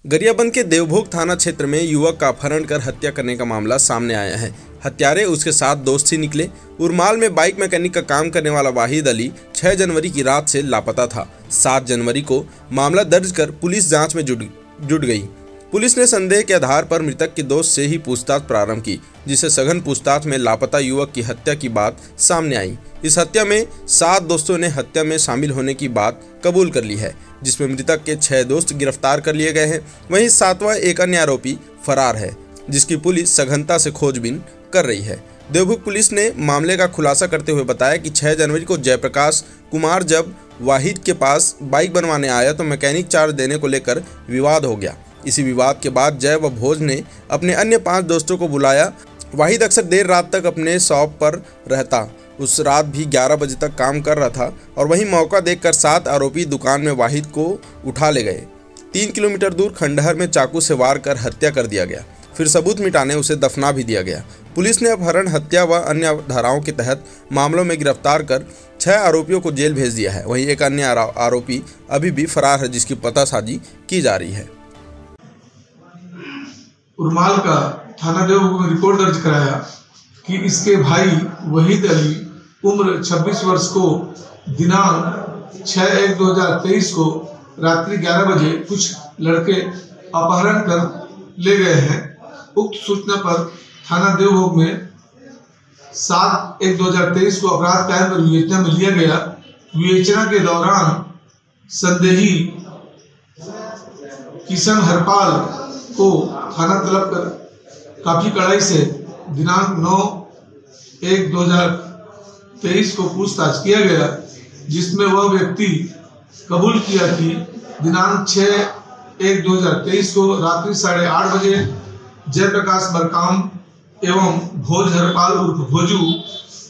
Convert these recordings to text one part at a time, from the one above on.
गरियाबंद के देवभोग थाना क्षेत्र में युवक का अपहरण कर हत्या करने का मामला सामने आया है। हत्यारे उसके साथ दोस्त ही निकले। उरमाल में बाइक मैकेनिक का काम करने वाला वाहिद अली 6 जनवरी की रात से लापता था। 7 जनवरी को मामला दर्ज कर पुलिस जांच में जुट गई। पुलिस ने संदेह के आधार पर मृतक के दोस्त से ही पूछताछ प्रारंभ की, जिसे सघन पूछताछ में लापता युवक की हत्या की बात सामने आई। इस हत्या में 7 दोस्तों ने हत्या में शामिल होने की बात कबूल कर ली है, जिसमें मृतक के 6 दोस्त गिरफ्तार कर लिए गए हैं। वहीं 7वां एक अन्य आरोपी फरार है, जिसकी पुलिस सघनता से खोजबीन कर रही है। देवभोग पुलिस ने मामले का खुलासा करते हुए बताया कि 6 जनवरी को जयप्रकाश कुमार जब वाहिद के पास बाइक बनवाने आया तो मैकेनिक चार्ज देने को लेकर विवाद हो गया। इसी विवाद के बाद जय व भोज ने अपने अन्य 5 दोस्तों को बुलाया। वाहिद अक्सर देर रात तक अपने शॉप पर रहता। उस रात भी 11 बजे तक काम कर रहा था और वहीं मौका देखकर 7 आरोपी दुकान में वाहिद को उठा ले गए। 3 किलोमीटर दूर खंडहर में चाकू से वार कर हत्या कर दिया गया। फिर सबूत मिटाने उसे दफना भी दिया गया। पुलिस ने अपहरण, हत्या व अन्य धाराओं के तहत मामलों में गिरफ्तार कर 6 आरोपियों को जेल भेज दिया है। वहीं एक अन्य आरोपी अभी भी फरार है, जिसकी पतासाजी की जा रही है। उरमाल का थाना देवभोग में रिपोर्ट दर्ज कराया कि इसके भाई वहीद अली उम्र 26 वर्ष को दिनांक 6/1/2023 को रात्रि 11 बजे कुछ लड़के अपहरण कर ले गए हैं। उक्त सूचना पर थाना देवभोग में 7/1/2023 को अपराध कायम कर विवेचना में लिया गया। विवेचना के दौरान संदेही किशन हरपाल को थाना तलब कर काफी कड़ाई से दिनांक 9/1/2023 को पूछताछ किया गया, जिसमें वह व्यक्ति कबूल किया कि दिनांक 6/1/2023 को रात्रि 8:30 बजे जयप्रकाश मरकाम एवं भोज हरपाल उर्फ भोजू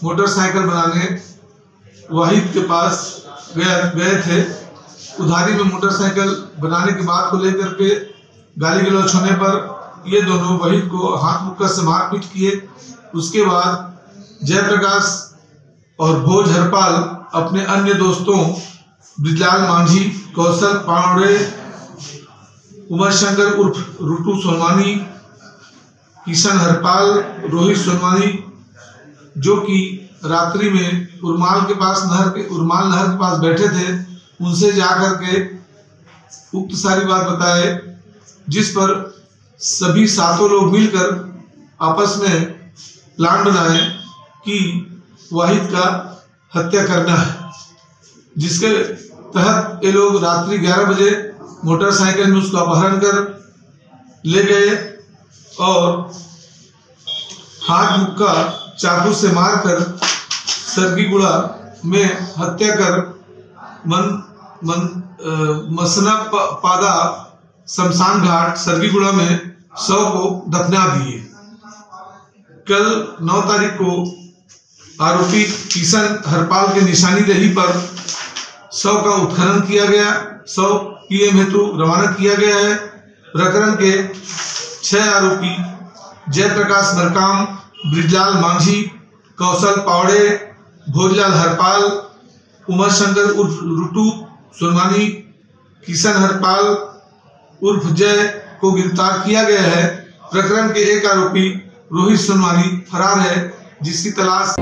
मोटरसाइकिल बनाने वाहिद के पास गए थे। उधारी में मोटरसाइकिल बनाने की बात को लेकर के गाली गलौच होने पर ये दोनों वहीद को हाथ मुक्का से मारपीट किए। उसके बाद जयप्रकाश और भोज हरपाल अपने अन्य दोस्तों ब्रिजलाल मांझी, कौशल पावड़े, उमर शंकर उर्फ रुटू सोनवानी, किशन हरपाल, रोहित सोनवानी, जो कि रात्रि में उरमाल नहर के पास बैठे थे, उनसे जाकर के उक्त सारी बात बताए, जिस पर सभी 7 लोग मिलकर आपस में प्लान बनाए कि वाहिद का हत्या करना है, जिसके तहत ये लोग रात्रि 11 बजे मोटरसाइकिल में उसको अपहरण कर ले गए और हाथ मुक्का चाकू से मारकर सरगीगुड़ा में हत्या कर मसना पादा शमशान घाट सरगीगुड़ा में शव को दफना दिए। कल 9 तारीख को आरोपी किशन हरपाल के निशानीदेही पर शव का उत्खनन किया गया। शव पीएम हेतु रवाना किया गया है। प्रकरण के 6 आरोपी जयप्रकाश मरकाम, ब्रिजलाल मांझी, कौशल पावड़े, भोजलाल हरपाल, उमर शंकर उर्फ रुटू सोनवानी, किशन हरपाल उर्फ जय को गिरफ्तार किया गया है। प्रकरण के एक आरोपी रोहित सोनवानी फरार है, जिसकी तलाश